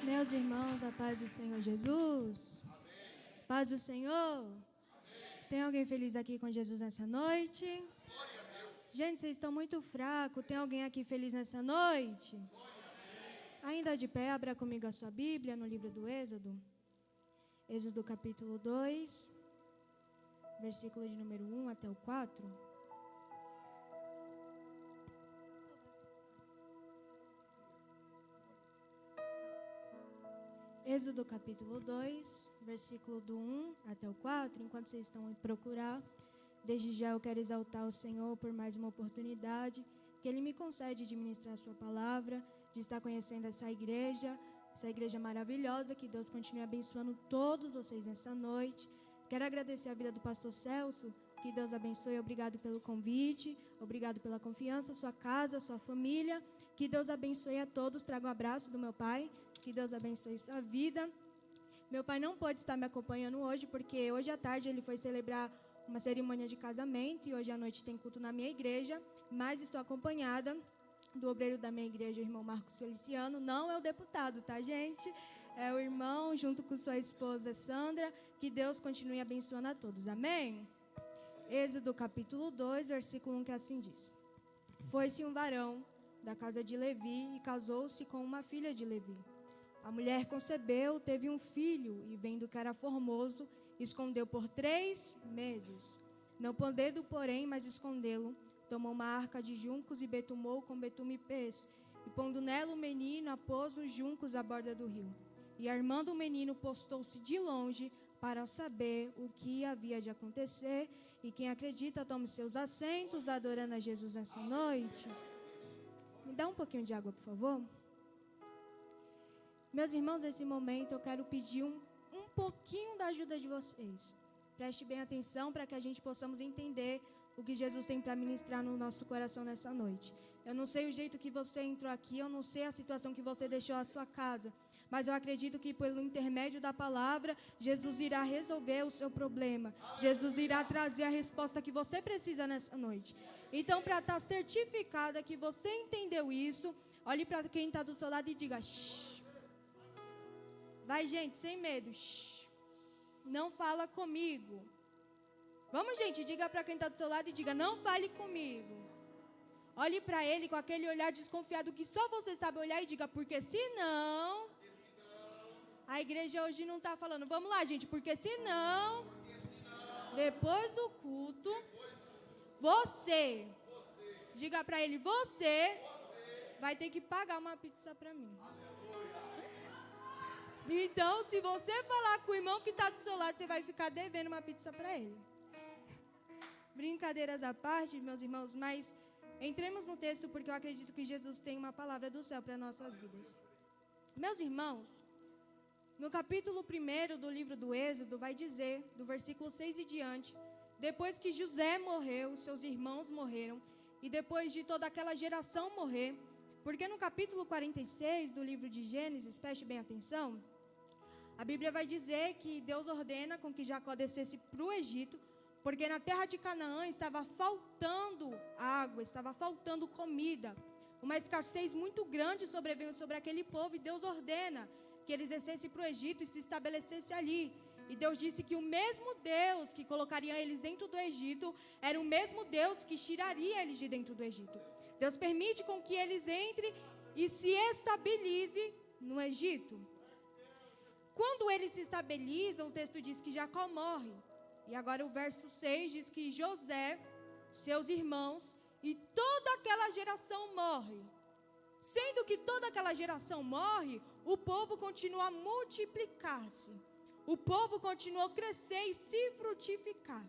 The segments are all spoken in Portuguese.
Meus irmãos, a paz do Senhor Jesus. Amém. Paz do Senhor. Amém. Tem alguém feliz aqui com Jesus nessa noite? Glória a Deus. Gente, vocês estão muito fracos. Tem alguém aqui feliz nessa noite? Glória a Deus. Ainda de pé, abra comigo a sua Bíblia no livro do Êxodo. Êxodo capítulo 2, versículo de número 1 até o 4. Êxodo capítulo 2, versículo do 1 até o 4, enquanto vocês estão a procurar, desde já eu quero exaltar o Senhor por mais uma oportunidade que Ele me concede de ministrar a sua palavra, de estar conhecendo essa igreja maravilhosa, que Deus continue abençoando todos vocês nessa noite. Quero agradecer a vida do pastor Celso, que Deus abençoe, obrigado pelo convite, obrigado pela confiança, sua casa, sua família, que Deus abençoe a todos, traga um abraço do meu pai. Que Deus abençoe sua vida. Meu pai não pode estar me acompanhando hoje, porque hoje à tarde ele foi celebrar uma cerimônia de casamento e hoje à noite tem culto na minha igreja, mas estou acompanhada do obreiro da minha igreja, o irmão Marcos Feliciano. Não é o deputado, tá, gente? É o irmão, junto com sua esposa Sandra. Que Deus continue abençoando a todos. Amém? Êxodo capítulo 2, versículo 1, que assim diz: Foi-se um varão da casa de Levi e casou-se com uma filha de Levi. A mulher concebeu, teve um filho, e vendo que era formoso, escondeu por 3 meses. Não podendo, porém, mais escondê-lo, tomou uma arca de juncos e betumou com betume e pés, e pondo nela o menino, a pôs nos juncos à borda do rio. E armando o menino, postou-se de longe para saber o que havia de acontecer. E quem acredita, tome seus assentos, adorando a Jesus nessa noite. Me dá um pouquinho de água, por favor. Meus irmãos, nesse momento eu quero pedir um pouquinho da ajuda de vocês. Preste bem atenção para que a gente possamos entender o que Jesus tem para ministrar no nosso coração nessa noite. Eu não sei o jeito que você entrou aqui, eu não sei a situação que você deixou a sua casa, mas eu acredito que pelo intermédio da palavra, Jesus irá resolver o seu problema. Jesus irá trazer a resposta que você precisa nessa noite. Então, para estar certificada que você entendeu isso, olhe para quem está do seu lado e diga: shh. Vai, gente, sem medo. Shhh. Não fala comigo. Vamos, gente, diga para quem está do seu lado e diga: não fale comigo. Olhe para ele com aquele olhar desconfiado que só você sabe olhar e diga: porque senão... A igreja hoje não está falando. Vamos lá, gente, porque senão... Depois do culto, você... Diga para ele: você vai ter que pagar uma pizza para mim. Então, se você falar com o irmão que está do seu lado, você vai ficar devendo uma pizza para ele. Brincadeiras à parte, meus irmãos, mas entremos no texto porque eu acredito que Jesus tem uma palavra do céu para nossas vidas. Meus irmãos, no capítulo 1 do livro do Êxodo, vai dizer, do versículo 6 e diante: depois que José morreu, seus irmãos morreram, e depois de toda aquela geração morrer, porque no capítulo 46 do livro de Gênesis, preste bem atenção, a Bíblia vai dizer que Deus ordena com que Jacó descesse para o Egito, porque na terra de Canaã estava faltando água, estava faltando comida. Uma escassez muito grande sobreveio sobre aquele povo e Deus ordena que eles descessem para o Egito e se estabelecessem ali. E Deus disse que o mesmo Deus que colocaria eles dentro do Egito era o mesmo Deus que tiraria eles de dentro do Egito. Deus permite com que eles entrem e se estabilizem no Egito. Quando eles se estabilizam, o texto diz que Jacó morre. E agora o verso 6 diz que José, seus irmãos e toda aquela geração morre. Sendo que toda aquela geração morre, o povo continua a multiplicar-se. O povo continuou a crescer e se frutificar.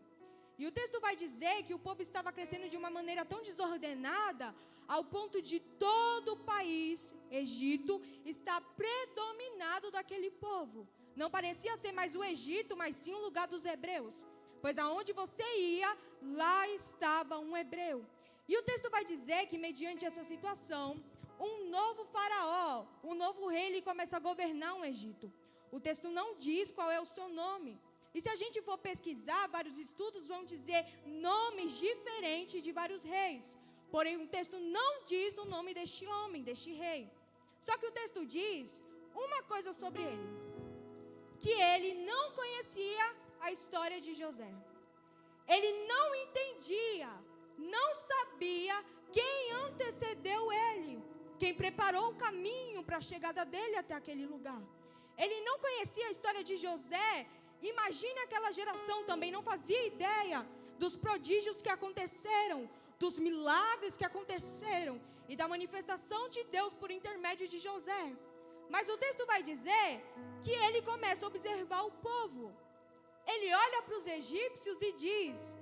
E o texto vai dizer que o povo estava crescendo de uma maneira tão desordenada, ao ponto de todo o país, Egito, estar predominado daquele povo. Não parecia ser mais o Egito, mas sim o lugar dos hebreus. Pois aonde você ia, lá estava um hebreu. E o texto vai dizer que mediante essa situação, um novo faraó, um novo rei, ele começa a governar o Egito. O texto não diz qual é o seu nome. E se a gente for pesquisar, vários estudos vão dizer nomes diferentes de vários reis. Porém, o texto não diz o nome deste homem, deste rei. Só que o texto diz uma coisa sobre ele: que ele não conhecia a história de José. Ele não entendia, não sabia quem antecedeu ele, quem preparou o caminho para a chegada dele até aquele lugar. Ele não conhecia a história de José. Imagine aquela geração também, não fazia ideia dos prodígios que aconteceram, dos milagres que aconteceram e da manifestação de Deus por intermédio de José. Mas o texto vai dizer que ele começa a observar o povo. Ele olha para os egípcios e diz: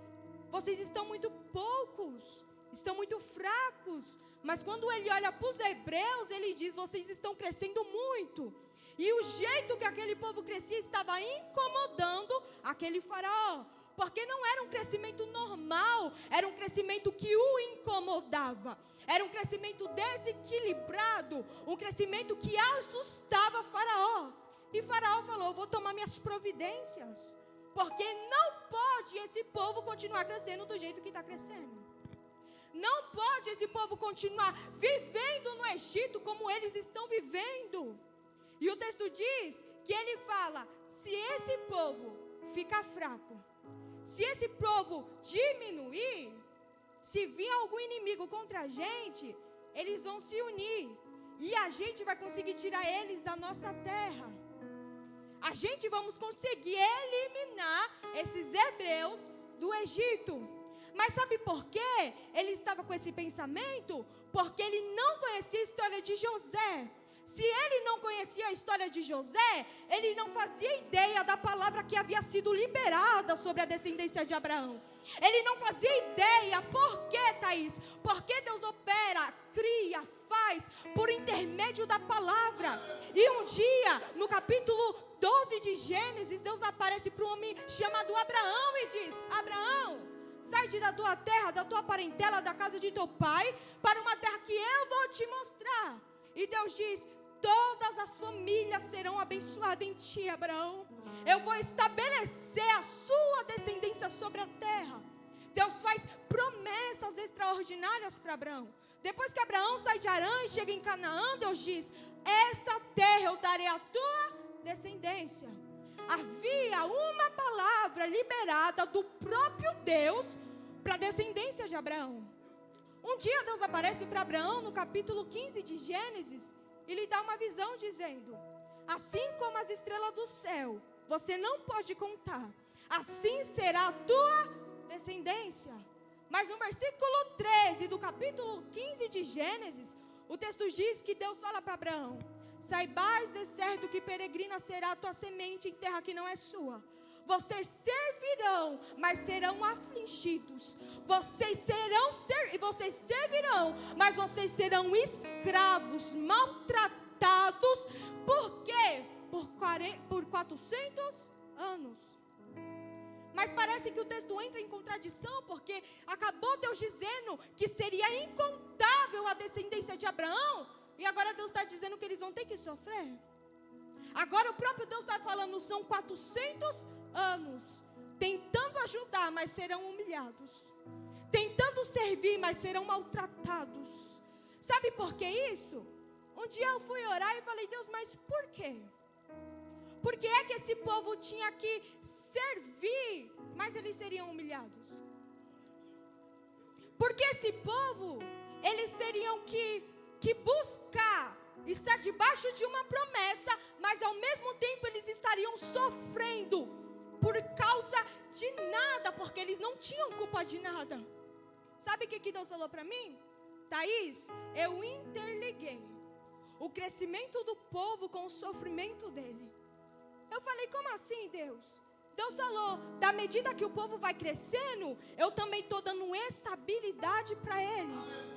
vocês estão muito poucos, estão muito fracos. Mas quando ele olha para os hebreus, ele diz: vocês estão crescendo muito. E o jeito que aquele povo crescia estava incomodando aquele faraó, porque não era um crescimento normal, era um crescimento que o incomodava. Era um crescimento desequilibrado, um crescimento que assustava Faraó. E Faraó falou: vou tomar minhas providências, porque não pode esse povo continuar crescendo do jeito que está crescendo. Não pode esse povo continuar vivendo no Egito como eles estão vivendo. E o texto diz que ele fala: se esse povo ficar fraco, se esse povo diminuir, se vir algum inimigo contra a gente, eles vão se unir. E a gente vai conseguir tirar eles da nossa terra. A gente vamos conseguir eliminar esses hebreus do Egito. Mas sabe por quê ele estava com esse pensamento? Porque ele não conhecia a história de José. Se ele não conhecia a história de José, ele não fazia ideia da palavra que havia sido liberada sobre a descendência de Abraão. Ele não fazia ideia. Por quê, Thaís? Porque Deus opera, cria, faz por intermédio da palavra. E um dia, no capítulo 12 de Gênesis, Deus aparece para um homem chamado Abraão e diz: Abraão, sai-te da tua terra, da tua parentela, da casa de teu pai, para uma terra que eu vou te mostrar. E Deus diz: todas as famílias serão abençoadas em ti, Abraão. Eu vou estabelecer a sua descendência sobre a terra. Deus faz promessas extraordinárias para Abraão. Depois que Abraão sai de Harã e chega em Canaã, Deus diz: esta terra eu darei à tua descendência. Havia uma palavra liberada do próprio Deus para a descendência de Abraão. Um dia Deus aparece para Abraão no capítulo 15 de Gênesis e lhe dá uma visão dizendo: assim como as estrelas do céu, você não pode contar, assim será a tua descendência. Mas no versículo 13 do capítulo 15 de Gênesis, o texto diz que Deus fala para Abraão: saibais de certo que peregrina será a tua semente em terra que não é sua. Vocês servirão, mas serão afligidos. Vocês servirão, mas vocês serão escravos, maltratados. Por quê? Por 400 anos. Mas parece que o texto entra em contradição, porque acabou Deus dizendo que seria incontável a descendência de Abraão, e agora Deus está dizendo que eles vão ter que sofrer. Agora o próprio Deus está falando: são 400 anos, tentando ajudar, mas serão humilhados, tentando servir, mas serão maltratados. Sabe por que isso? Um dia eu fui orar e falei: Deus, mas por quê? Por que é que esse povo tinha que servir, mas eles seriam humilhados? Porque esse povo, eles teriam que buscar estar debaixo de uma promessa, mas ao mesmo tempo eles estariam sofrendo por causa de nada, porque eles não tinham culpa de nada. Sabe o que Deus falou para mim? Thaís, eu interliguei o crescimento do povo com o sofrimento dele. Eu falei: como assim, Deus? Deus falou: da medida que o povo vai crescendo, eu também estou dando estabilidade para eles.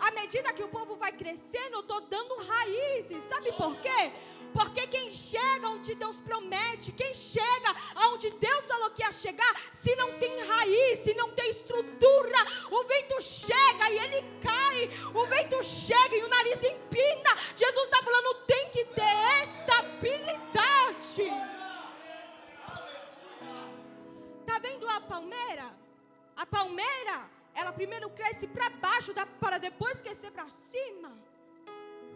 À medida que o povo vai crescendo, eu estou dando raízes. Sabe por quê? Porque quem chega onde Deus promete, quem chega aonde Deus falou que ia chegar, se não tem raiz, se não tem estrutura, o vento chega e ele cai, o vento chega e o nariz empina. Jesus está falando: tem que ter estabilidade. Está vendo a palmeira? A palmeira, ela primeiro cresce para baixo, para depois crescer para cima.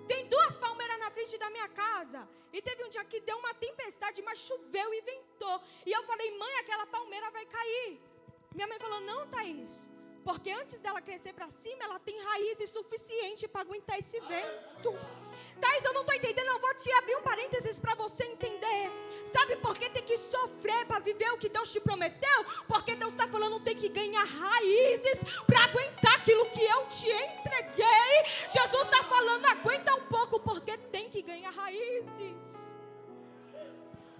Tem duas palmeiras na na frente da minha casa. E teve um dia que deu uma tempestade, mas choveu e ventou. E eu falei, mãe, aquela palmeira vai cair. Minha mãe falou, não, Thaís, porque antes dela crescer para cima, ela tem raízes suficiente para aguentar esse vento. Thaís, eu não estou entendendo, eu vou te abrir um parênteses para você entender. Sabe por que tem que sofrer para viver o que Deus te prometeu? Porque Deus está falando, tem que ganhar raízes para aguentar aquilo que eu te entreguei. Jesus está falando, aguenta um pouco, porque tem que ganhar raízes.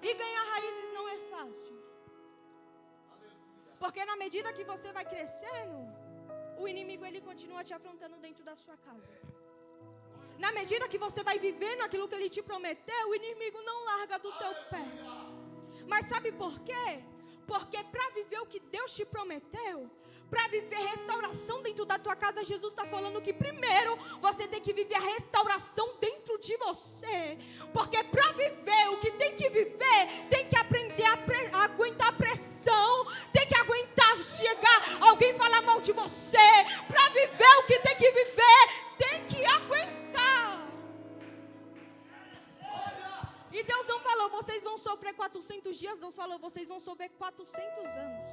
E ganhar raízes não é fácil. Porque na medida que você vai crescendo, o inimigo ele continua te afrontando dentro da sua casa. Na medida que você vai vivendo aquilo que ele te prometeu, o inimigo não larga do teu pé. Mas sabe por quê? Porque para viver o que Deus te prometeu, para viver restauração dentro da tua casa, Jesus está falando que primeiro você tem que viver a restauração dentro de você. Porque para viver o que tem que viver, tem que aprender a aguentar a pressão, tem que aguentar chegar, alguém falar mal de você. Para viver o que tem que viver, tem que aguentar. E Deus não falou, vocês vão sofrer 400 dias, Deus falou, vocês vão sofrer 400 anos.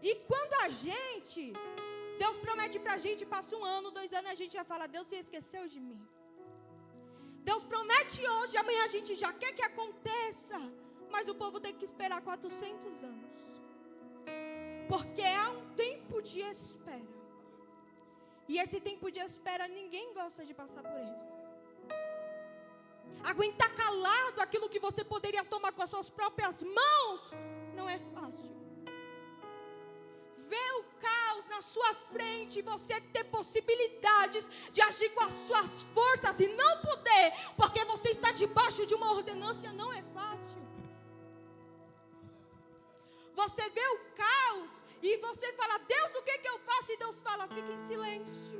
E quando Deus promete pra gente, passa 1 ano, 2 anos, a gente já fala, Deus se esqueceu de mim. Deus promete hoje, amanhã a gente já quer que aconteça, mas o povo tem que esperar 400 anos. Porque há um tempo de espera. E esse tempo de espera, ninguém gosta de passar por ele. Aguentar calado aquilo que você poderia tomar com as suas próprias mãos, não é fácil. Ver o caos na sua frente, você ter possibilidades de agir com as suas forças e não poder, porque você está debaixo de uma ordenância, não é fácil. Você vê o caos e você fala, Deus, o que eu faço? E Deus fala, fica em silêncio.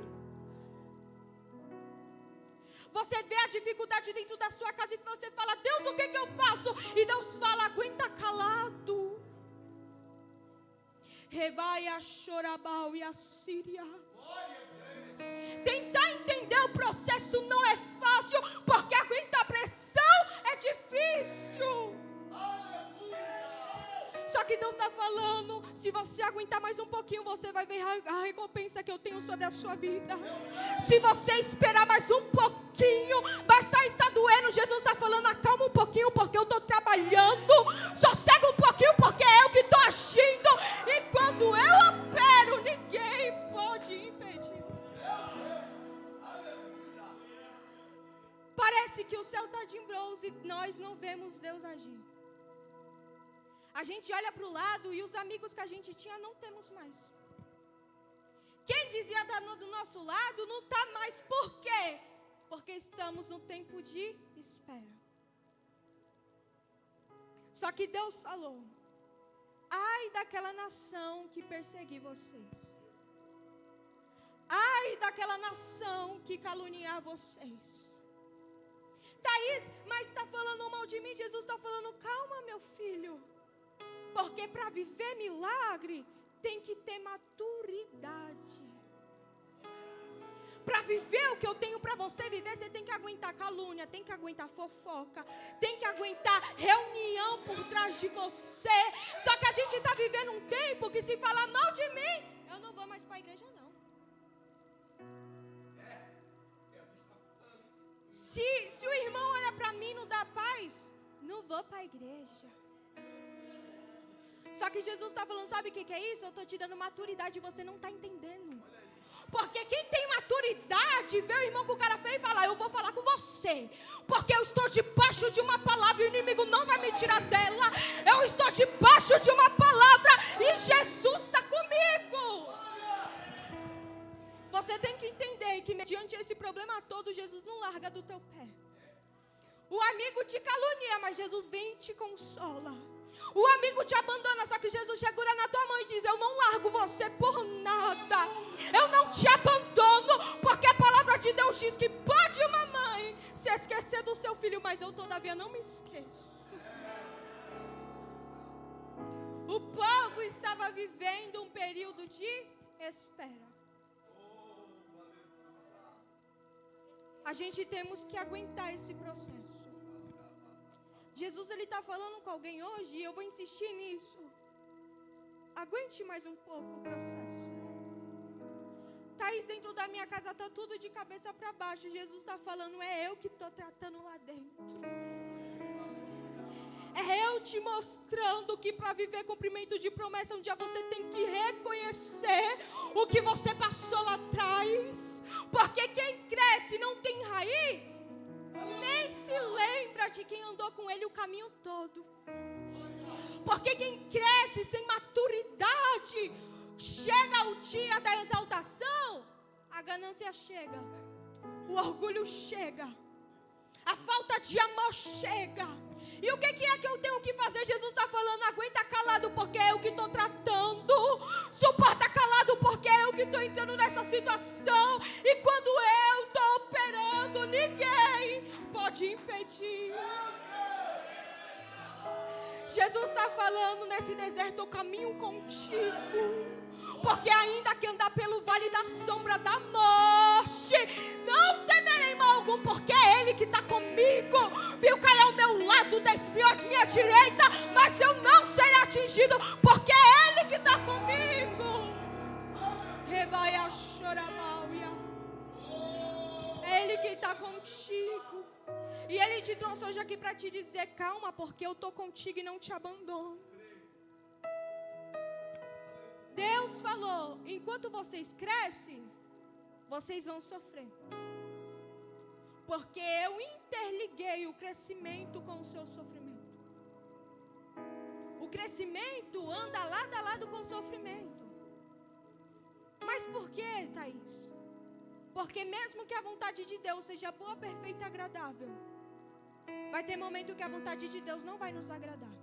Você vê a dificuldade dentro da sua casa e você fala, Deus, o que eu faço? E Deus fala, aguenta calado. Revaia, chorabau e a Síria. Tentar entender o processo não é fácil, porque aguentar a pressão é difícil. Só que Deus está falando, se você aguentar mais um pouquinho, você vai ver a recompensa que eu tenho sobre a sua vida. Se você esperar mais um pouquinho, vai estar doendo. Jesus está falando, acalma um pouquinho, porque eu estou trabalhando. Sossega um pouquinho, porque é eu que estou agindo. E quando eu opero, ninguém pode impedir. Parece que o céu está de bronze e nós não vemos Deus agir. A gente olha para o lado e os amigos que a gente tinha não temos mais. Quem dizia estar do nosso lado não está mais. Por quê? Porque estamos no tempo de espera. Só que Deus falou, ai daquela nação que perseguir vocês. Ai daquela nação que caluniar vocês. Thaís, mas está falando mal de mim? Jesus está falando, calma meu filho. Porque para viver milagre, tem que ter maturidade. Para viver o que eu tenho para você viver, você tem que aguentar calúnia, tem que aguentar fofoca, tem que aguentar reunião por trás de você. Só que a gente está vivendo um tempo que se falar mal de mim, eu não vou mais para a igreja não. Se o irmão olha para mim e não dá paz, não vou para a igreja. Só que Jesus está falando, sabe o que é isso? Eu estou te dando maturidade e você não está entendendo. Porque quem tem maturidade, vê o irmão com o cara feio e fala, eu vou falar com você. Porque eu estou debaixo de uma palavra e o inimigo não vai me tirar dela. Eu estou debaixo de uma palavra e Jesus está comigo. Você tem que entender que mediante esse problema todo, Jesus não larga do teu pé. O amigo te calunia, mas Jesus vem e te consola. O amigo te abandona, só que Jesus segura na tua mão e diz, eu não largo você por nada. Eu não te abandono, porque a palavra de Deus diz que pode uma mãe se esquecer do seu filho, mas eu todavia não me esqueço. O povo estava vivendo um período de espera. a gente temos que aguentar esse processo. Jesus, ele está falando com alguém hoje e eu vou insistir nisso. Aguente mais um pouco o processo. Thaís, dentro da minha casa está tudo de cabeça para baixo. Jesus está falando, é eu que estou tratando lá dentro. É eu te mostrando que para viver cumprimento de promessa, um dia você tem que reconhecer o que você passou lá atrás. Porque quem cresce e não tem raiz, nem se lembra de quem andou com ele o caminho todo. Porque quem cresce sem maturidade, chega o dia da exaltação, a ganância chega, o orgulho chega, a falta de amor chega. E o que é que eu tenho que fazer? Jesus está falando, aguenta calado porque é eu que estou tratando. Suporta calado porque é eu que estou entrando nessa situação. E quando eu estou operando, ninguém pode impedir. Jesus está falando, nesse deserto eu caminho contigo. Porque ainda que andar pelo vale da sombra da morte, não temerei mal algum, porque é Ele que está comigo. 1000 cairão ao meu lado, 10.000 à minha direita, mas eu não serei atingido, porque é Ele que está comigo. Revaia chorabaia. É Ele que está contigo. E Ele te trouxe hoje aqui para te dizer, calma, porque eu estou contigo e não te abandono. Deus falou, enquanto vocês crescem, vocês vão sofrer. Porque eu interliguei o crescimento com o seu sofrimento. O crescimento anda lado a lado com o sofrimento. Mas por que, Thaís? Porque mesmo que a vontade de Deus seja boa, perfeita e agradável, vai ter momento que a vontade de Deus não vai nos agradar.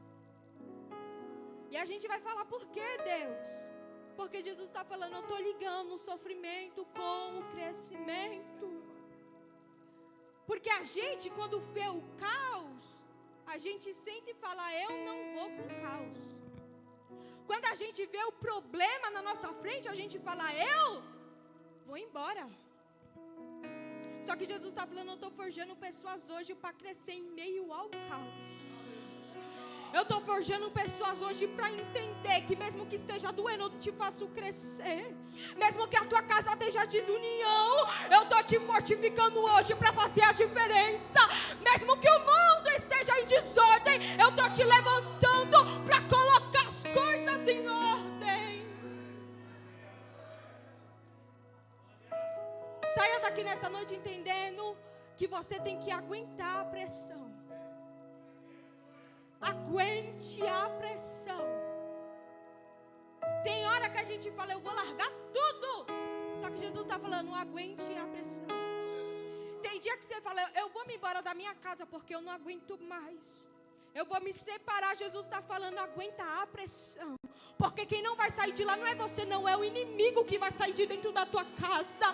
E a gente vai falar, por que, Deus? Porque Jesus está falando, eu estou ligando o sofrimento com o crescimento. Porque a gente, quando vê o caos, a gente sente e fala, eu não vou com o caos. Quando a gente vê o problema na nossa frente, a gente fala, eu vou embora. Só que Jesus está falando, eu estou forjando pessoas hoje para crescer em meio ao caos. Eu estou forjando pessoas hoje para entender que mesmo que esteja doendo, eu te faço crescer. Mesmo que a tua casa esteja desunião, eu estou te fortificando hoje para fazer a diferença. Mesmo que o mundo esteja em desordem, eu estou te levantando para colocar as coisas em ordem. Saia daqui nessa noite entendendo que você tem que aguentar a pressão. Aguente a pressão. Tem hora que a gente fala, eu vou largar tudo. Só que Jesus está falando, aguente a pressão. Tem dia que você fala, eu vou me embora da minha casa porque eu não aguento mais. Eu vou me separar. Jesus está falando, aguenta a pressão. Porque quem não vai sair de lá não é você, não. É o inimigo que vai sair de dentro da tua casa.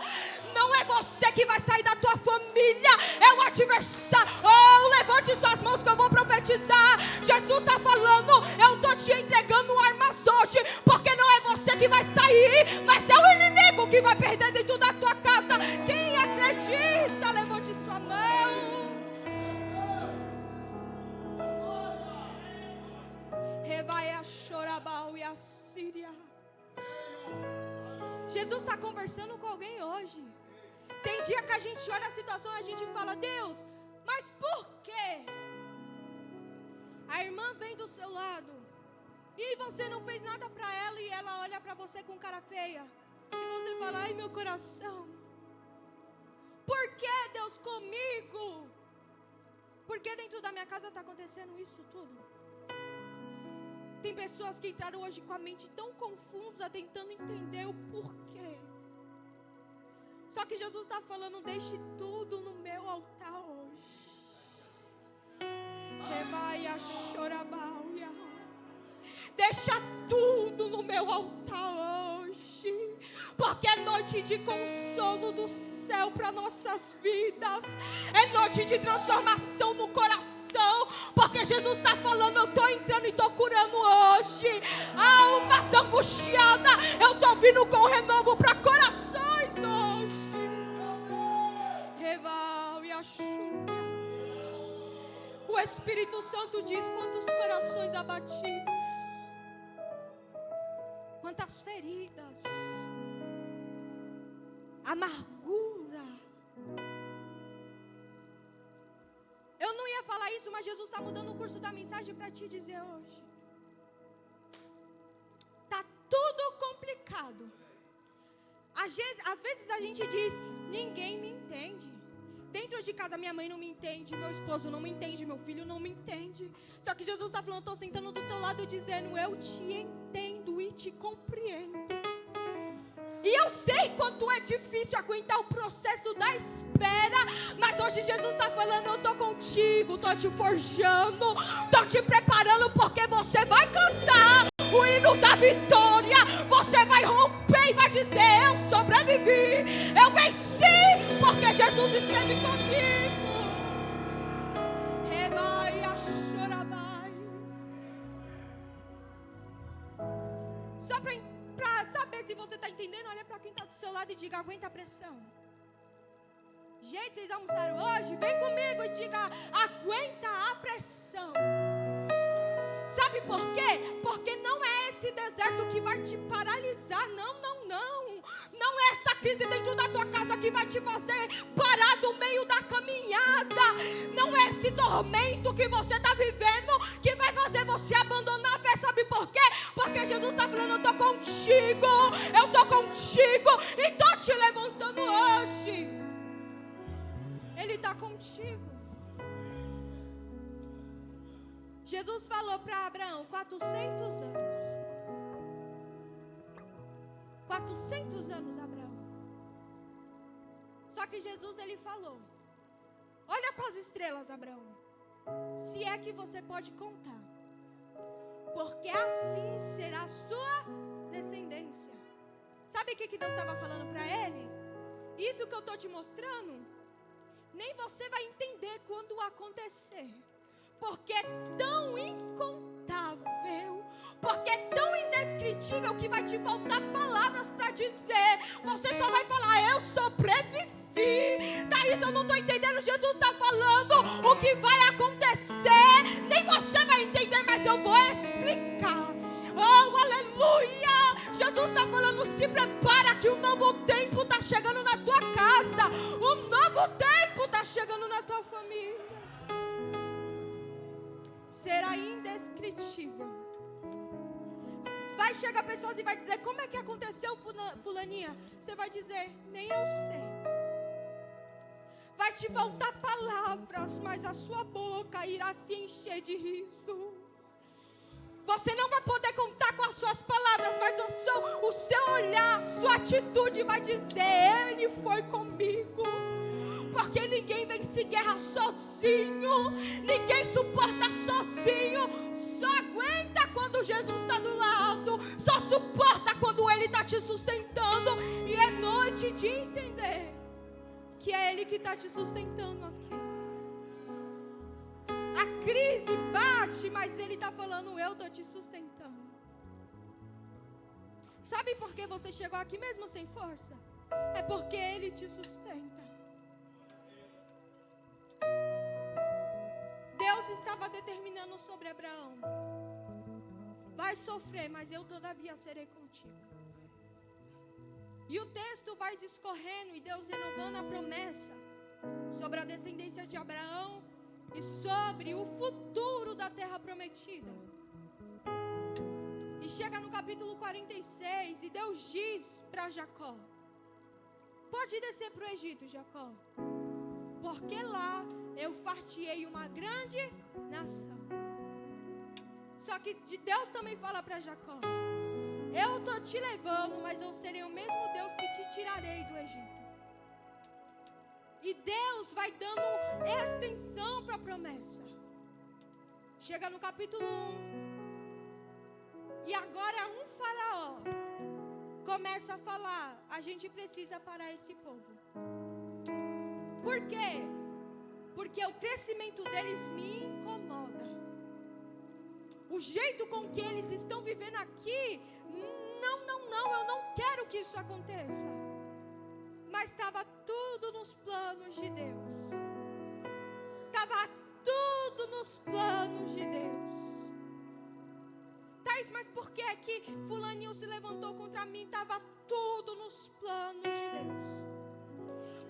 Não é você que vai sair da tua família. É o adversário. Oh, levante suas mãos que eu vou profetizar. Jesus está falando, eu estou te entregando armas hoje. Porque não é você que vai sair, mas é o inimigo que vai perder dentro da tua casa. Quem acredita, levante sua mão. Vai a chorabal e a síria. Jesus está conversando com alguém hoje. Tem dia que a gente olha a situação e a gente fala, Deus, mas por quê? A irmã vem do seu lado e você não fez nada para ela e ela olha para você com cara feia. E você fala, ai meu coração, por que Deus comigo? Por que dentro da minha casa está acontecendo isso tudo? Tem pessoas que entraram hoje com a mente tão confusa, tentando entender o porquê. Só que Jesus está falando, deixe tudo no meu altar hoje. Revaia chorabaia. Deixa tudo no meu altar hoje. Porque é noite de consolo do céu para nossas vidas. É noite de transformação no coração. Porque Jesus está falando, eu estou entrando e estou curando hoje. Almas angustiadas, eu estou vindo com renovo para corações hoje. Revaia. Espírito Santo diz: quantos corações abatidos, quantas feridas, amargura. Eu não ia falar isso, mas Jesus está mudando o curso da mensagem para te dizer hoje. Está tudo complicado. Às vezes a gente diz: ninguém me entende. Dentro de casa minha mãe não me entende, meu esposo não me entende, meu filho não me entende. Só que Jesus está falando: estou sentando do teu lado dizendo: eu te entendo e te compreendo. E eu sei quanto é difícil aguentar o processo da espera. Mas hoje Jesus está falando: eu estou contigo, estou te forjando, estou te preparando, porque você vai cantar o hino da vitória. Você vai romper e vai dizer: eu sobrevivi, eu venci, porque Jesus esteve comigo. Rebai a chorabai. Só para saber se você está entendendo, olha para quem está do seu lado e diga: aguenta a pressão. Gente, vocês almoçaram hoje? Vem comigo e diga: aguenta a pressão. Sabe por quê? Porque não é esse deserto que vai te paralisar. Não, não, não. Não é essa crise dentro da tua casa que vai te fazer parar no meio da caminhada. Não é esse tormento que você está vivendo que vai fazer você abandonar a fé. Sabe por quê? Porque Jesus está falando: eu estou contigo, eu estou contigo e estou te levantando hoje. Ele está contigo. Jesus falou para Abraão 400 anos. 400 anos, Abraão. Só que Jesus, ele falou: olha para as estrelas, Abraão, se é que você pode contar, porque assim será a sua descendência. Sabe o que Deus estava falando para ele? Isso que eu estou te mostrando, nem você vai entender quando acontecer. Porque é tão incontável, porque é tão indescritível que vai te faltar palavras para dizer. Você só vai falar: eu sobrevivi. Thaís, eu não estou entendendo. Jesus está falando o que vai acontecer. Nem você vai entender, mas eu vou explicar. Oh, aleluia. Jesus está falando: se prepara que um novo tempo está chegando na tua casa. Um novo tempo está chegando na tua família. Será indescritível. Vai chegar pessoas e vai dizer: como é que aconteceu, fulaninha? Você vai dizer: nem eu sei. Vai te faltar palavras, mas a sua boca irá se encher de riso. Você não vai poder contar com as suas palavras, mas o seu olhar, a sua atitude vai dizer: ele foi comigo. Porque ninguém vence guerra sozinho. Ninguém suporta sozinho. Só aguenta quando Jesus está do lado. Só suporta quando Ele está te sustentando. E é noite de entender que é Ele que está te sustentando aqui. A crise bate, mas Ele está falando: eu estou te sustentando. Sabe por que você chegou aqui mesmo sem força? É porque Ele te sustenta. Deus estava determinando sobre Abraão: vai sofrer, mas eu todavia serei contigo. E o texto vai discorrendo e Deus renovando a promessa sobre a descendência de Abraão e sobre o futuro da terra prometida. E chega no capítulo 46 e Deus diz para Jacó: pode descer para o Egito, Jacó, porque lá eu fartiei uma grande nação. Só que Deus também fala para Jacó: eu estou te levando, mas eu serei o mesmo Deus que te tirarei do Egito. E Deus vai dando extensão para a promessa. Chega no capítulo 1. E agora um faraó começa a falar: a gente precisa parar esse povo. Por quê? Porque o crescimento deles me incomoda. O jeito com que eles estão vivendo aqui, não, eu não quero que isso aconteça. Mas estava tudo nos planos de Deus. Estava tudo nos mas por que é que fulaninho se levantou contra mim? Estava tudo nos planos de Deus.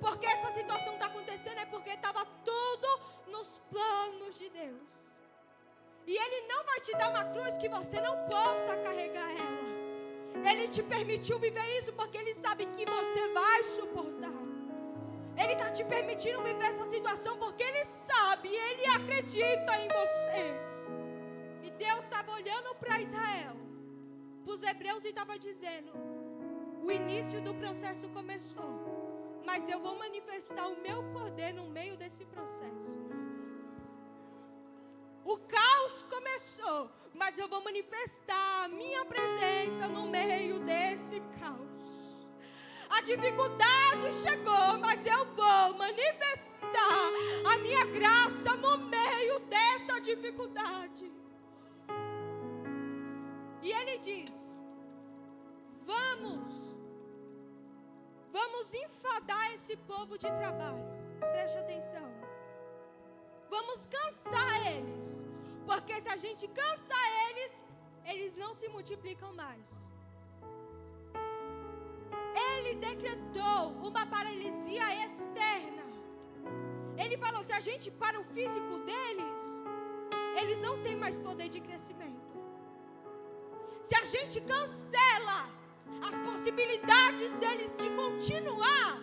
Porque essa situação está acontecendo é porque estava tudo nos planos de Deus. E Ele não vai te dar uma cruz que você não possa carregar ela. Ele te permitiu viver isso porque Ele sabe que você vai suportar. Ele está te permitindo viver essa situação porque Ele sabe, Ele acredita em você. E Deus estava olhando para Israel, para os hebreus, e estava dizendo: o início do processo começou, mas eu vou manifestar o meu poder no meio desse processo. O caos começou, mas eu vou manifestar a minha presença no meio desse caos. A dificuldade chegou, mas eu vou manifestar a minha graça no meio dessa dificuldade. E Ele diz: vamos enfadar esse povo de trabalho. Preste atenção. Vamos cansar eles, porque se a gente cansar eles não se multiplicam mais. Ele decretou uma paralisia externa. Ele falou: se a gente para o físico deles, eles não têm mais poder de crescimento. Se a gente cancela as possibilidades deles de continuar,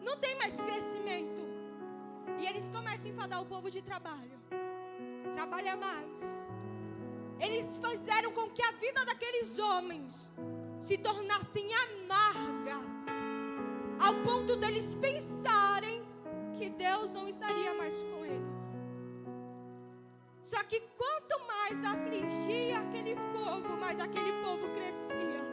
não tem mais crescimento. E eles começam a enfadar o povo de trabalho. Trabalha mais. Eles fizeram com que a vida daqueles homens se tornassem amarga, ao ponto deles pensarem que Deus não estaria mais com eles. Só que quanto mais afligia aquele povo, mais aquele povo crescia.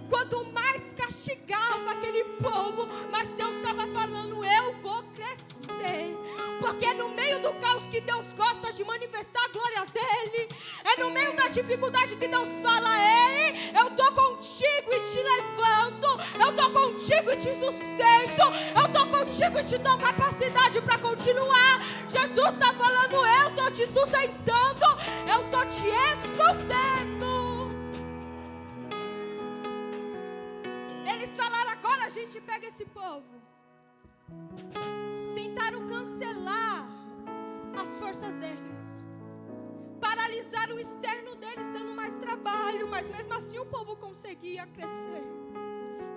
Quanto mais castigava aquele povo, mas Deus estava falando: eu vou crescer. Porque é no meio do caos que Deus gosta de manifestar a glória dele. É no meio da dificuldade que Deus fala: ei, eu estou contigo e te levanto. Eu estou contigo e te sustento. Eu estou contigo e te dou capacidade para continuar. Jesus está falando: eu estou te sustentando. Eu estou te escondendo. Eles falaram: agora a gente pega esse povo. Tentaram cancelar as forças deles, paralisar o externo deles, dando mais trabalho, mas mesmo assim o povo conseguia crescer.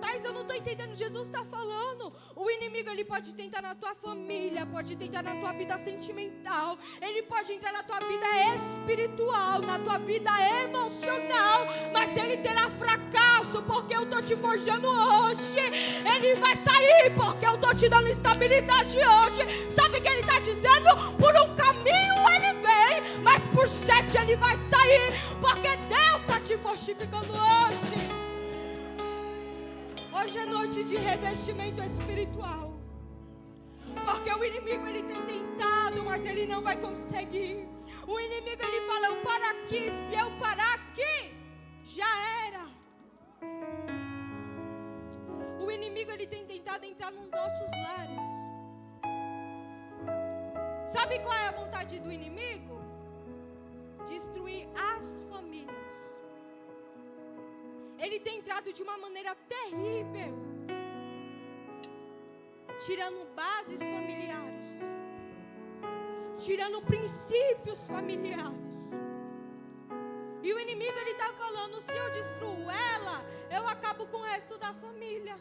Thais, eu não estou entendendo. Jesus está falando: o inimigo, ele pode tentar na tua família, pode tentar na tua vida sentimental, ele pode entrar na tua vida espiritual, na tua vida emocional, mas ele terá fracasso, porque eu estou te forjando hoje. Ele vai sair porque eu estou te dando estabilidade hoje. Sabe o que ele está dizendo? Por um caminho ele vem, mas por 7 ele vai sair, porque Deus está te fortificando hoje. Hoje é noite de revestimento espiritual. Porque o inimigo, ele tem tentado, mas ele não vai conseguir. O inimigo, ele fala: eu paro aqui, se eu parar aqui, já era. O inimigo, ele tem tentado entrar nos nossos lares. Sabe qual é a vontade do inimigo? Destruir as famílias. Ele tem entrado de uma maneira terrível, tirando bases familiares, tirando princípios familiares. E o inimigo, ele está falando: se eu destruo ela, eu acabo com o resto da família.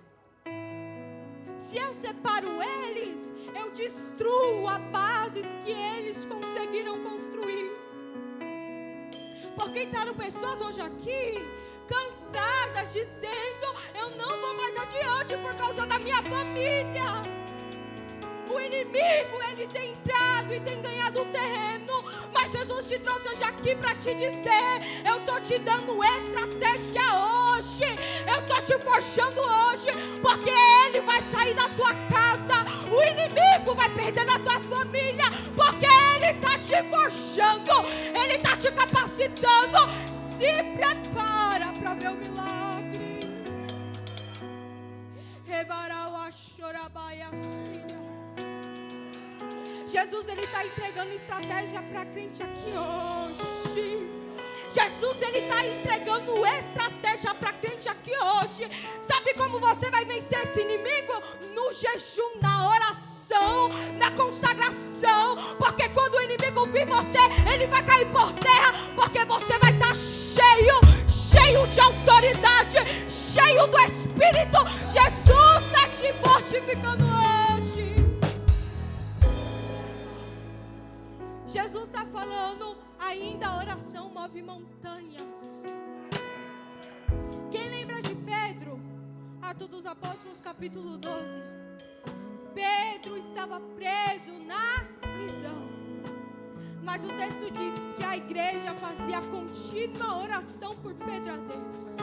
Se eu separo eles, eu destruo as bases que eles conseguiram construir. Porque entraram pessoas hoje aqui cansadas, dizendo: eu não vou mais adiante por causa da minha família. O inimigo, ele tem entrado e tem ganhado terreno, mas Jesus te trouxe hoje aqui para te dizer: eu estou te dando estratégia hoje, eu estou te forjando hoje, porque ele vai sair da tua casa, o inimigo vai perder na tua família, porque ele está te forjando, ele está te capacitando. Se prepara para ver o milagre. Jesus, ele está entregando estratégia para crente aqui hoje. Jesus, Ele está entregando estratégia para crente aqui hoje. Sabe como você vai vencer esse inimigo? No jejum, na oração, na consagração. Porque quando o inimigo vir você, ele vai cair por terra. Porque você vai estar cheio de autoridade, cheio do Espírito. Jesus está te fortificando hoje. Jesus está falando, ainda a oração move montanhas. Quem lembra de Pedro? Atos dos Apóstolos, capítulo 12. Pedro estava preso na prisão. Mas o texto diz que a igreja fazia contínua oração por Pedro a Deus.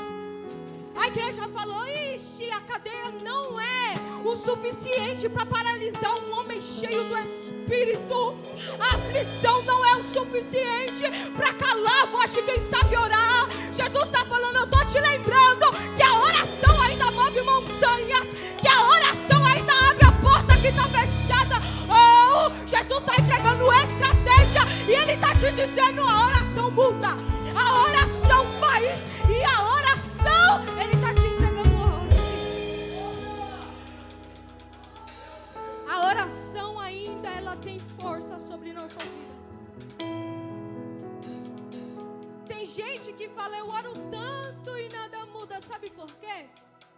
A igreja falou, ixi, a cadeia não é o suficiente para paralisar um homem cheio do Espírito. A aflição não é o suficiente para calar a voz de quem sabe orar. Jesus está falando, eu estou te lembrando que a oração ainda move montanhas, que a oração ainda abre a porta que está fechada. Oh, Jesus está entregando estratégia e Ele está te dizendo, a oração muda, a oração faz, e a oração Ele está te entregando hoje. A oração ainda ela tem força sobre nossas vidas. Tem gente que fala, eu oro tanto e nada muda. Sabe por quê?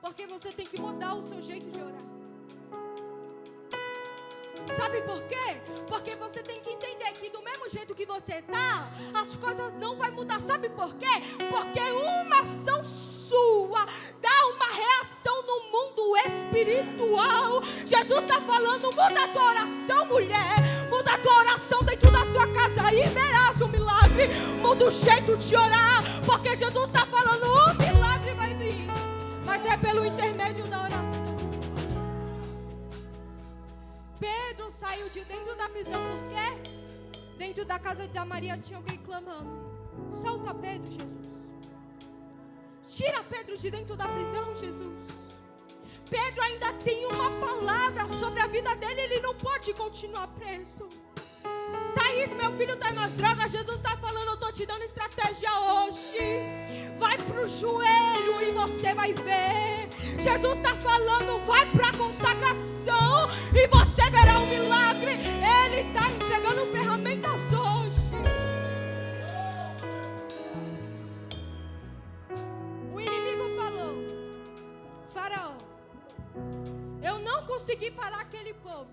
Porque você tem que mudar o seu jeito de orar. Sabe por quê? Porque você tem que entender que do mesmo jeito que você está, as coisas não vão mudar. Sabe por quê? Porque uma ação sua dá uma reação no mundo espiritual. Jesus está falando, muda a tua oração, mulher. Muda a tua oração dentro da tua casa e verás o milagre. Muda o jeito de orar, porque Jesus está falando, o milagre vai vir, mas é pelo intermédio da oração. Pedro saiu de dentro da prisão, por quê? Dentro da casa da Maria tinha alguém clamando, solta Pedro, Jesus. Tira Pedro de dentro da prisão, Jesus. Pedro ainda tem uma palavra sobre a vida dele, ele não pode continuar preso. Thaís, meu filho está nas drogas, Jesus está falando, eu estou te dando estratégia hoje. Vai para o joelho e você vai ver. Jesus está falando, vai para a consagração e você verá um milagre. Ele está entregando ferramentas hoje. O inimigo falou, Faraó, eu não consegui parar aquele povo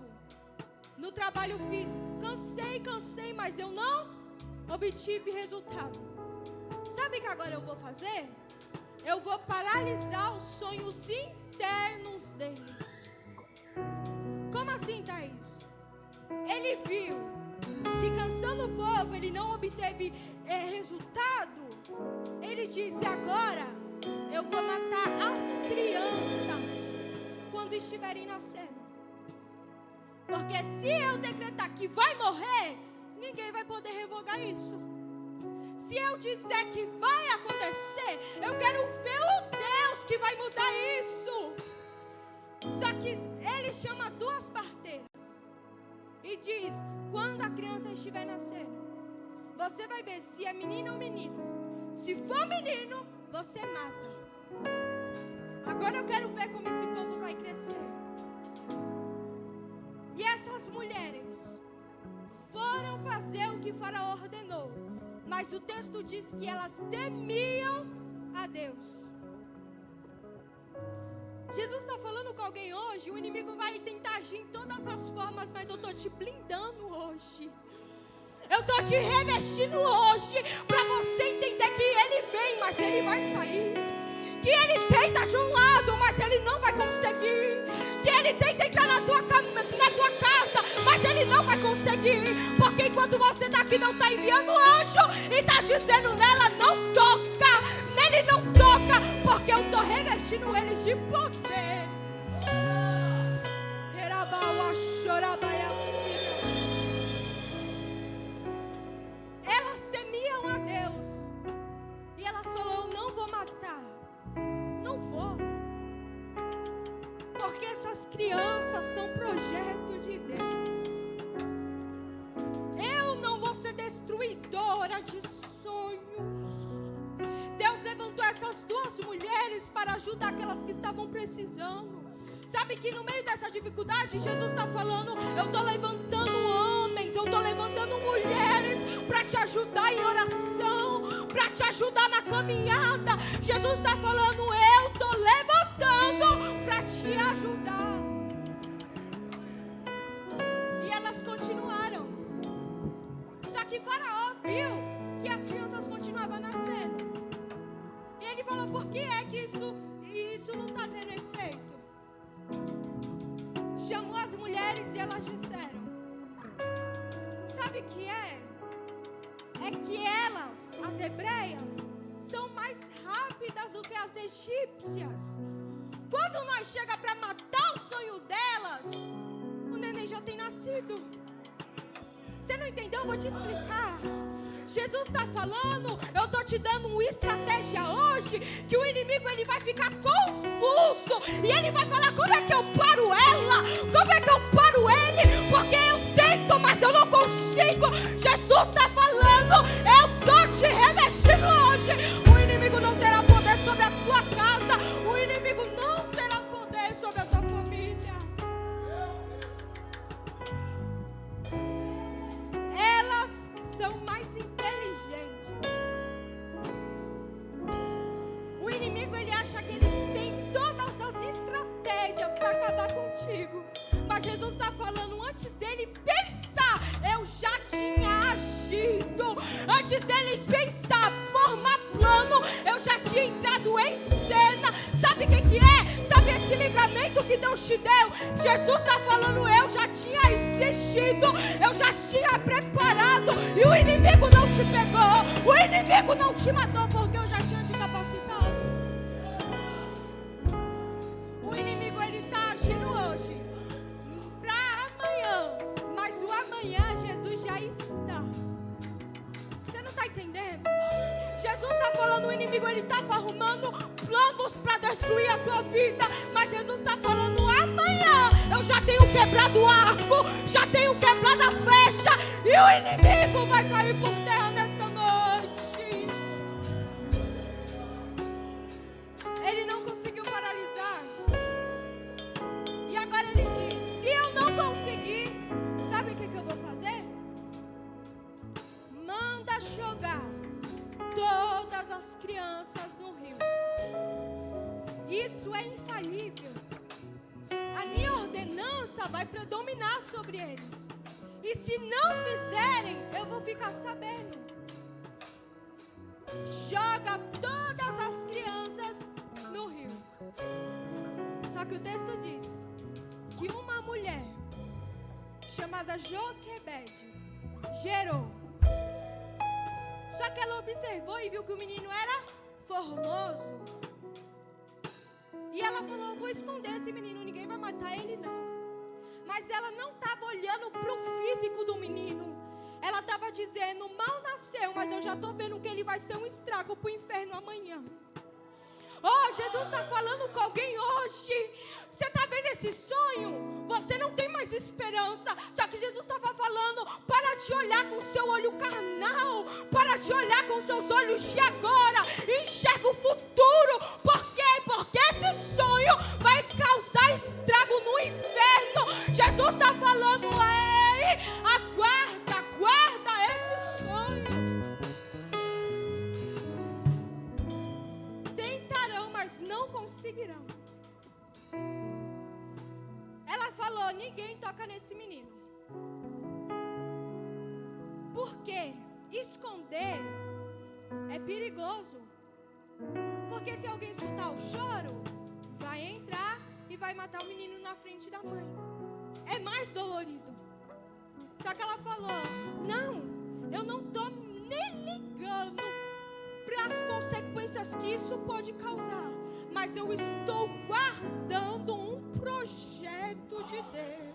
no trabalho físico. Cansei, mas eu não obtive resultado. Sabe o que agora eu vou fazer? Eu vou paralisar os sonhos internos deles. Como assim, Thaís? Ele viu que cansando o povo ele não obteve resultado. Ele disse, agora eu vou matar as crianças quando estiverem nascendo. Porque se eu decretar que vai morrer, ninguém vai poder revogar isso. Se eu disser que vai acontecer, eu quero ver o Deus que vai mudar isso. Só que ele chama duas parteiras e diz, quando a criança estiver nascendo, você vai ver se é menino ou menino. Se for menino, você mata. Agora eu quero ver como esse povo vai crescer. E essas mulheres foram fazer o que Faraó ordenou. Mas o texto diz que elas temiam a Deus. Jesus está falando com alguém hoje. O inimigo vai tentar agir em todas as formas, mas eu estou te blindando hoje. Eu estou te revestindo hoje para você entender que ele vem, mas ele vai sair. Que ele tenta de um lado, mas ele não vai conseguir. Que ele tenta entrar na tua casa, mas ele não vai conseguir. Porque enquanto você está aqui, não está enviando anjo e está dizendo nela, não toca. Nele não toca, porque eu estou revestindo eles de poder. Elas temiam a Deus. E elas falaram, eu não vou matar. Não vou. Porque essas crianças são projeto de Deus. Eu não vou ser destruidora de sonhos. para ajudar aquelas que estavam precisando. Sabe que no meio dessa dificuldade, Jesus está falando: eu estou levantando homens, eu estou levantando mulheres para te ajudar em oração, para te ajudar na caminhada. Jesus está falando: eu estou levantando para te ajudar. E elas continuaram. Só que Faraó viu que as crianças continuavam nascendo. E ele falou: por que é que isso não está tendo efeito? Chamou as mulheres e elas disseram: sabe o que é? É que elas, as hebreias, são mais rápidas do que as egípcias. Quando nós chega para matar o sonho delas, o neném já tem nascido. Você não entendeu? Eu vou te explicar. Jesus está falando: eu estou te dando uma estratégia hoje, que o inimigo ele vai ficar confuso, e ele vai falar: como é que eu paro ela? Como é que eu paro ele? Porque eu tento, mas eu não consigo. Jesus está falando: eu estou te revestindo hoje. O inimigo não terá poder sobre a tua casa, o inimigo não terá poder sobre a tua família. Elas são mais inteligentes. O inimigo ele acha que eles têm todas as estratégias para acabar contigo. Mas Jesus está falando: antes dele pensar, eu já tinha agido. Antes dele pensar, formar plano, eu já tinha entrado em cena. Sabe o que é? Sabe esse livramento que Deus te deu? Jesus está falando: eu já tinha insistido, eu já tinha preparado, e o inimigo não te pegou, o inimigo não te matou, porque eu já tinha te capacitado. O inimigo ele está agindo hoje para amanhã, mas o amanhã Jesus já está. Você não está entendendo? Jesus está falando: o inimigo ele está arrumando planos para destruir a tua vida, mas Jesus está falando: amanhã eu já tenho quebrado o arco, já tenho quebrado a flecha, e o inimigo vai cair por terra nessa noite. Ele não conseguiu paralisar. E agora ele diz: se eu não conseguir, sabe o que eu vou fazer? Manda jogar todas as crianças no rio. Isso é infalível. A minha ordenança vai predominar sobre eles. E se não fizerem, eu vou ficar sabendo. Joga todas as crianças no rio. Só que o texto diz que uma mulher chamada Joquebede gerou. Só que ela observou e viu que o menino era formoso. E ela falou: eu vou esconder esse menino, ninguém vai matar ele não. Mas ela não estava olhando para o físico do menino. Ela estava dizendo: mal nasceu, mas eu já estou vendo que ele vai ser um estrago para o inferno amanhã. Oh, Jesus está falando com alguém hoje. Você está vendo esse sonho? Você não tem mais esperança. Só que Jesus estava falando: para de olhar com o seu olho carnal, para de olhar com seus olhos de agora, enxerga o futuro. Por quê? Porque esse sonho vai causar estrago no inferno. Jesus está falando: ei, aguarda esse sonho. Tentarão, mas não conseguirão. Ela falou: ninguém toca nesse menino. Porque esconder é perigoso. Porque se alguém escutar o choro, vai entrar e vai matar o menino na frente da mãe. É mais dolorido. Só que ela falou: não, eu não estou nem ligando para as consequências que isso pode causar, mas eu estou guardando um projeto de Deus.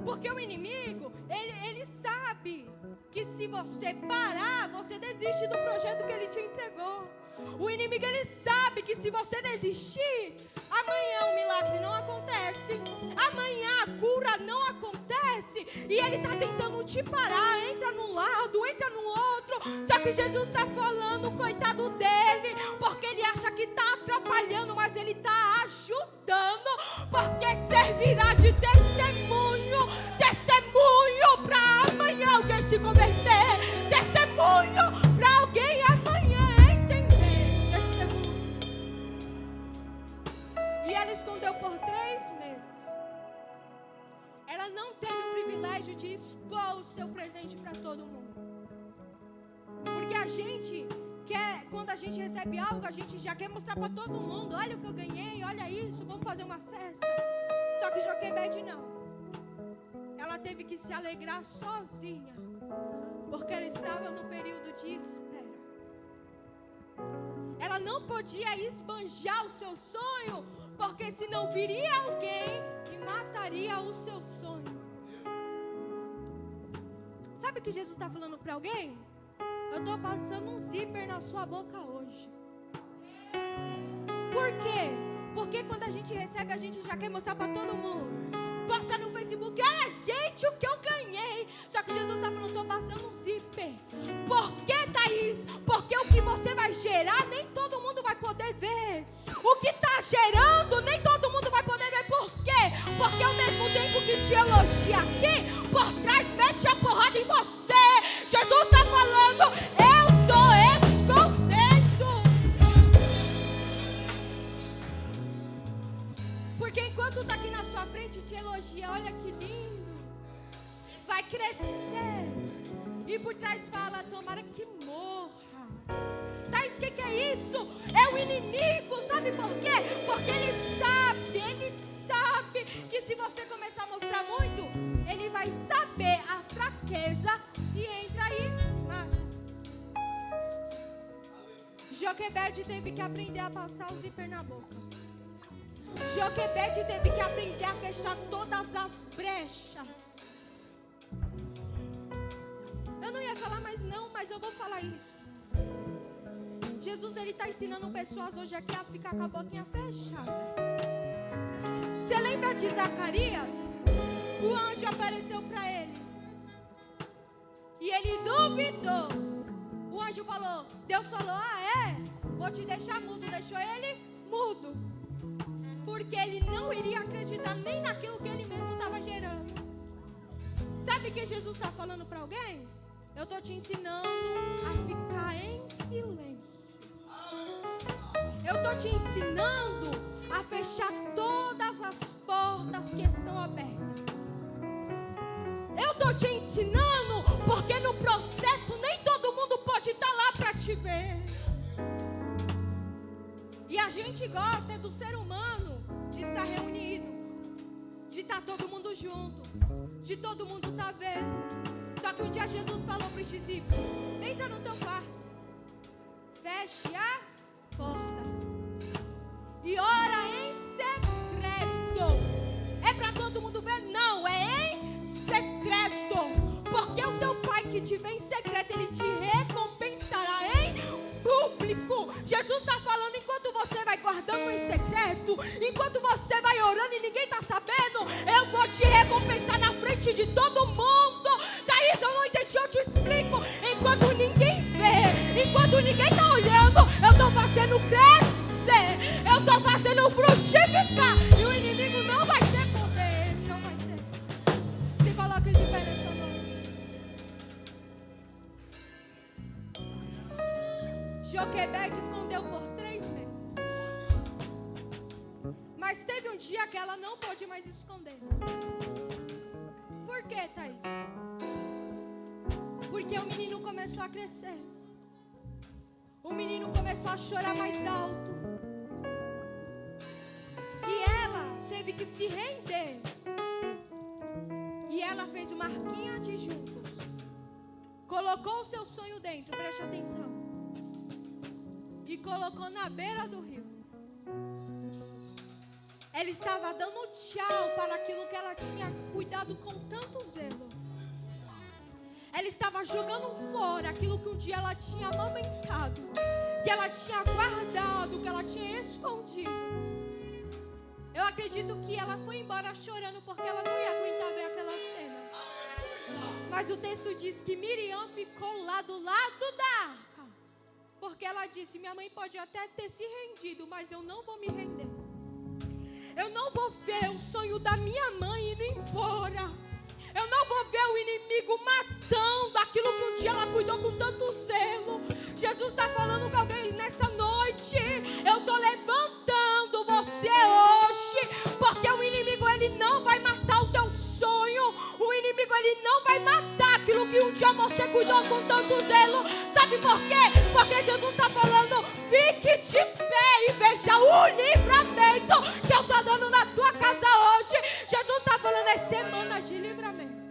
Porque o inimigo, ele sabe que se você parar, você desiste do projeto que ele te entregou. O inimigo, ele sabe que se você desistir, amanhã o milagre não acontece, amanhã a cura não acontece, e ele está tentando te parar. Entra num lado, entra no outro. Só que Jesus está falando: coitado dele, porque ele acha atrapalhando, mas ele está ajudando, porque servirá de testemunho para amanhã alguém se converter, testemunho para alguém amanhã entender, testemunho. E ela escondeu por 3 meses. Ela não teve o privilégio de expor o seu presente para todo mundo. Porque a gente quer, quando a gente recebe algo, a gente já quer mostrar para todo mundo: olha o que eu ganhei, olha isso, vamos fazer uma festa. Só que Joquebede não. Ela teve que se alegrar sozinha, porque ela estava no período de espera. Ela não podia esbanjar o seu sonho, porque senão viria alguém e mataria o seu sonho. Sabe o que Jesus está falando para alguém? Eu estou passando um zíper na sua boca hoje. Por quê? Porque quando a gente recebe, a gente já quer mostrar para todo mundo. Posta no Facebook: olha, gente, o que eu ganhei. Só que Jesus está falando: estou passando um zíper. Por que, Thaís? Porque o que você vai gerar, nem todo mundo vai poder ver. O que está gerando, nem todo mundo vai poder ver. Por quê? Porque ao mesmo tempo que te elogia aqui, por trás mete a porrada em você. Jesus está falando: eu estou escondendo. Porque enquanto está aqui na sua frente te elogia, olha que lindo, vai crescer, e por trás fala: tomara que morra. Thaís, o que é isso? É o inimigo. Sabe por quê? Porque ele sabe que se você começar a mostrar muito, ele vai saber a fraqueza e entra aí, mata. Joquebede teve que aprender a passar o zíper na boca. Joquebede teve que aprender a fechar todas as brechas. Eu não ia falar mais não, mas eu vou falar isso. Jesus, ele está ensinando pessoas hoje aqui a ficar com a boquinha fechada. Você lembra de Zacarias? O anjo apareceu para ele e ele duvidou. O anjo falou, Deus falou: vou te deixar mudo. Deixou ele mudo, porque ele não iria acreditar nem naquilo que ele mesmo estava gerando. Sabe o que Jesus está falando para alguém? Eu estou te ensinando a ficar em silêncio. Eu estou te ensinando a fechar todas as portas que estão abertas. Eu estou te ensinando porque no processo nem todo mundo pode estar lá para te ver. E a gente gosta do ser humano de estar reunido, de estar todo mundo junto, de todo mundo estar vendo. Só que um dia Jesus falou para os discípulos: entra no teu quarto, feche a porta e ora em secreto. É para todo mundo ver? Não, é em secreto. Porque o teu pai que te vê em secreto, ele te recompensará em público. Jesus está falando: enquanto você vai guardando em secreto, enquanto você vai orando e ninguém está sabendo, eu vou te recompensar na frente de todo mundo. Thaís, eu não entendi, eu te explico. Enquanto ninguém vê, enquanto ninguém está olhando, eu estou fazendo crescer, eu estou fazendo frutificar, e o inimigo não vai ter poder, não vai ter. Se coloque de pé nessa noite. Joquebede escondeu por 3 meses, mas teve um dia que ela não pôde mais esconder. Por quê, Thaís? Porque o menino começou a crescer. O menino começou a chorar mais alto. E ela teve que se render. E ela fez uma arquinha de juncos. Colocou o seu sonho dentro, preste atenção. E colocou na beira do rio. Ela estava dando tchau para aquilo que ela tinha cuidado com tanto zelo. Ela estava jogando fora aquilo que um dia ela tinha amamentado, que ela tinha guardado, que ela tinha escondido. Eu acredito que ela foi embora chorando porque ela não ia aguentar ver aquela cena. Mas o texto diz que Miriam ficou lá do lado da arca. Porque ela disse: minha mãe pode até ter se rendido, mas eu não vou me render. Eu não vou ver o sonho da minha mãe indo embora. Eu não vou ver o inimigo matando aquilo que um dia ela cuidou com tanto zelo. Jesus está falando com alguém nessa noite. Eu estou levantando você hoje, porque o inimigo ele não vai matar o teu sonho. O inimigo ele não vai matar aquilo que um dia você cuidou com tanto zelo. Sabe por quê? Porque Jesus está falando: fique de pé e veja o livramento que eu estou dando na tua casa hoje. Jesus está falando: é semanas de livramento.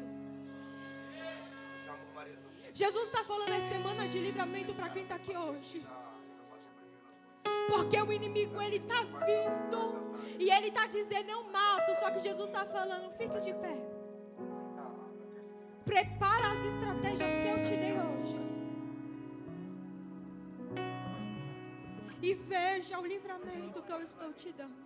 Jesus está falando: é semana de livramento para quem está aqui hoje. Porque o inimigo ele está vindo e ele está dizendo: eu mato. Só que Jesus está falando: fique de pé. Prepara as estratégias que eu te dei hoje. E veja o livramento que eu estou te dando.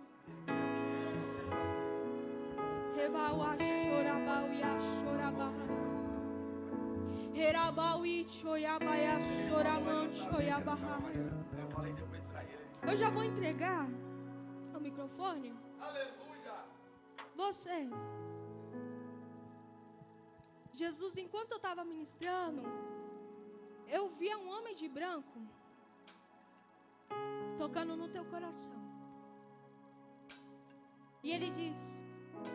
Eu já vou entregar o microfone. Aleluia. Você, Jesus, enquanto eu estava ministrando, eu via um homem de branco tocando no teu coração. E ele diz: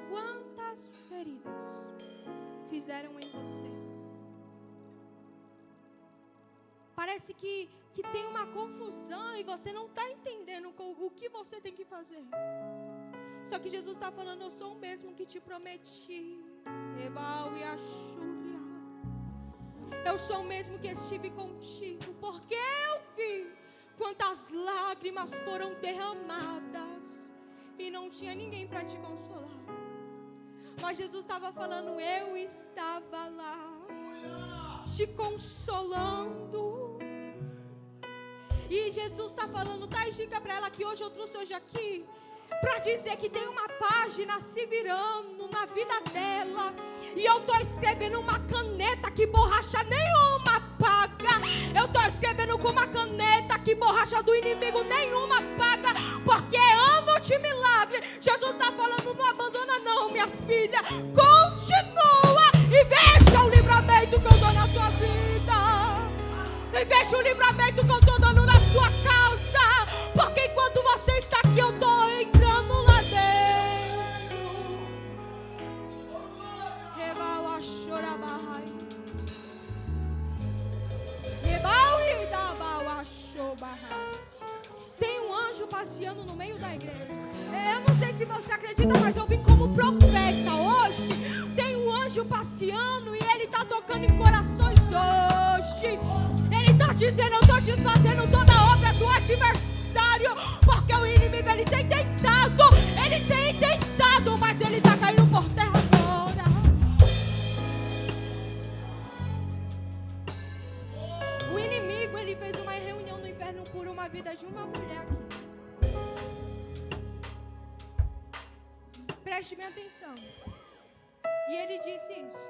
quantas feridas fizeram em você? Parece que tem uma confusão e você não está entendendo o que você tem que fazer. Só que Jesus está falando: eu sou o mesmo que te prometi. Eu sou o mesmo que estive contigo, porque eu vi quantas lágrimas foram derramadas e não tinha ninguém para te consolar. Mas Jesus estava falando: eu estava lá te consolando. E Jesus está falando: dá dica para ela que hoje eu trouxe hoje aqui para dizer que tem uma página se virando na vida dela. E eu estou escrevendo uma caneta que borracha nenhuma apaga. Eu estou escrevendo com uma caneta que borracha do inimigo nenhuma apaga. Porque amo-te, milagre. Jesus está falando: não abandona não, minha filha. Continua e veja o livramento que eu dou na tua vida. E veja o livramento que eu estou dando na tua casa. Porque enquanto você está aqui, eu estou entrando lá dentro. Rebau a chorabai. Rebau e dabau a chorabai. Tem um anjo passeando no meio da igreja. Eu não sei se você acredita, mas eu vim como profeta hoje. Tem um anjo passeando e ele está tocando em corações hoje. Ele está dizendo: eu estou desfazendo toda a obra do adversário. Porque o inimigo ele tem tentado, mas ele está caindo por terra agora. O inimigo ele fez uma reunião no inferno por uma vida de uma mulher aqui. Preste bem atenção. E ele disse isso: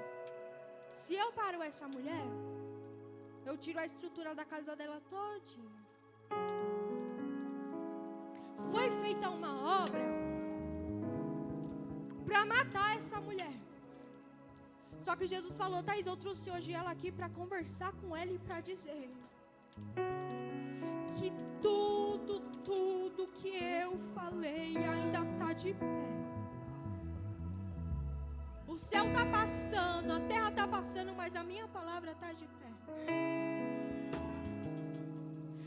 se eu paro essa mulher, eu tiro a estrutura da casa dela todinha. Foi feita uma obra para matar essa mulher. Só que Jesus falou: Thaís, eu trouxe hoje ela aqui para conversar com ela e para dizer que tudo que eu falei ainda está de pé. O céu está passando, a terra está passando, mas a minha palavra está de pé.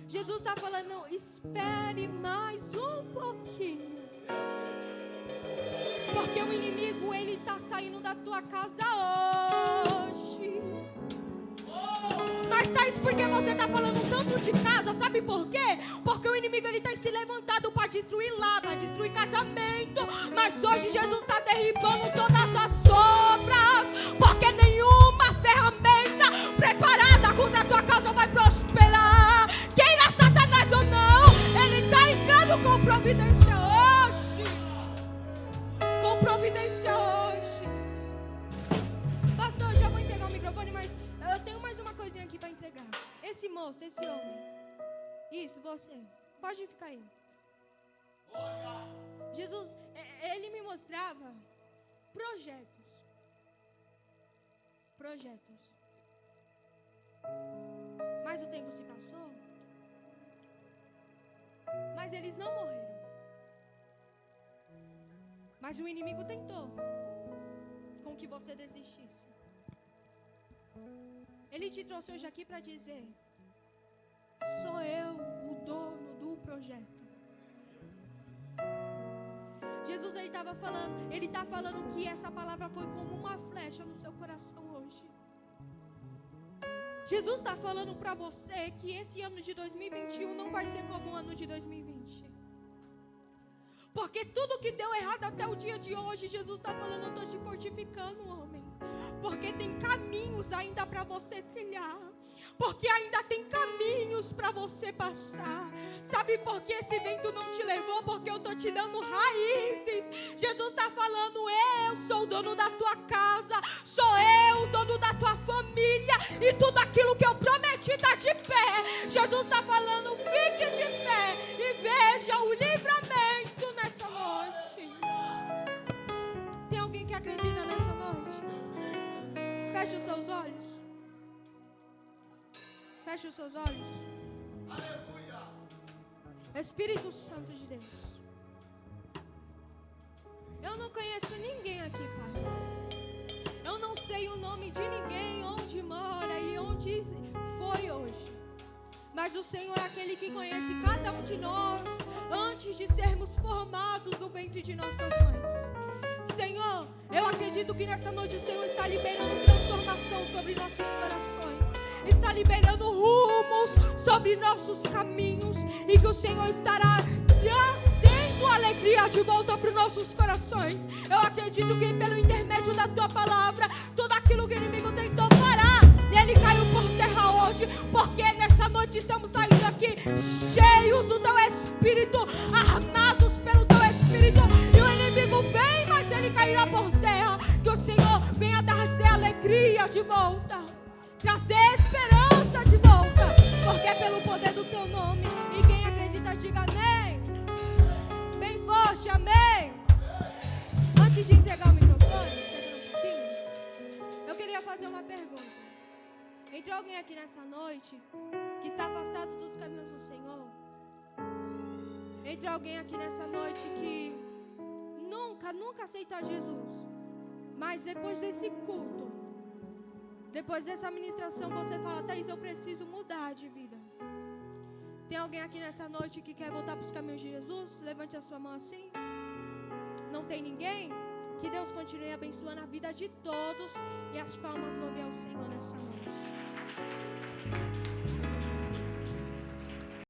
Jesus está falando: não, espere mais um pouquinho. Porque o inimigo ele está saindo da tua casa hoje. Mas Thaís, por que você está falando tanto de casa? Sabe por quê? Porque o inimigo ele tem se levantado para destruir lá, para destruir casamento. Mas hoje Jesus está derribando todas as obras. Porque nenhuma ferramenta preparada contra a tua casa vai prosperar. Queira Satanás ou não, ele está entrando com providência hoje. Com providência hoje. Pastor, eu já vou entregar o microfone, mas eu tenho mais uma coisinha aqui para entregar. Esse moço, esse homem, Isso, você. Pode ficar aí. Jesus, ele me mostrava projetos. Mas o tempo se passou. Mas eles não morreram. Mas o inimigo tentou com que você desistisse. Ele te trouxe hoje aqui para dizer: sou eu o dono do projeto. Jesus, ele está falando que essa palavra foi como uma flecha no seu coração hoje. Jesus está falando para você que esse ano de 2021 não vai ser como o ano de 2020. Porque tudo que deu errado até o dia de hoje, Jesus está falando: eu estou te fortificando, homem. Porque tem caminhos ainda para você trilhar. Porque ainda tem caminhos para você passar. Sabe por que esse vento não te levou? Porque eu estou te dando raízes. Jesus está falando: eu sou o dono da tua casa. Sou eu o dono da tua família. E tudo aquilo que eu prometi está de pé. Jesus está falando: fique de pé e veja o livramento nessa noite. Tem alguém que acredita nessa noite? Feche os seus olhos. Feche os seus olhos. Aleluia. Espírito Santo de Deus. Eu não conheço ninguém aqui, Pai. Eu não sei o nome de ninguém, onde mora e onde foi hoje. Mas o Senhor é aquele que conhece cada um de nós antes de sermos formados no ventre de nossas mães. Senhor, eu acredito que nessa noite o Senhor está liberando transformação sobre nossos corações. Está liberando rumos sobre nossos caminhos. E que o Senhor estará trazendo alegria de volta para os nossos corações. Eu acredito que pelo intermédio da tua palavra, tudo aquilo que o inimigo tentou parar, ele caiu por terra hoje. Porque nessa noite estamos saindo aqui cheios do teu Espírito, armados pelo teu Espírito. E o inimigo vem, mas ele cairá por terra. Que o Senhor venha trazer alegria de volta, trazer esperança de volta, porque é pelo poder do teu nome. E quem acredita, diga amém. Bem forte, amém. Antes de entregar o microfone, segura um pouquinho, eu queria fazer uma pergunta. Entrou alguém aqui nessa noite que está afastado dos caminhos do Senhor? Entrou alguém aqui nessa noite que nunca aceitou Jesus, mas depois desse culto, depois dessa ministração, você fala: Thaís, eu preciso mudar de vida. Tem alguém aqui nessa noite que quer voltar para os caminhos de Jesus? Levante a sua mão assim. Não tem ninguém? Que Deus continue abençoando a vida de todos. E as palmas louvem ao Senhor nessa noite.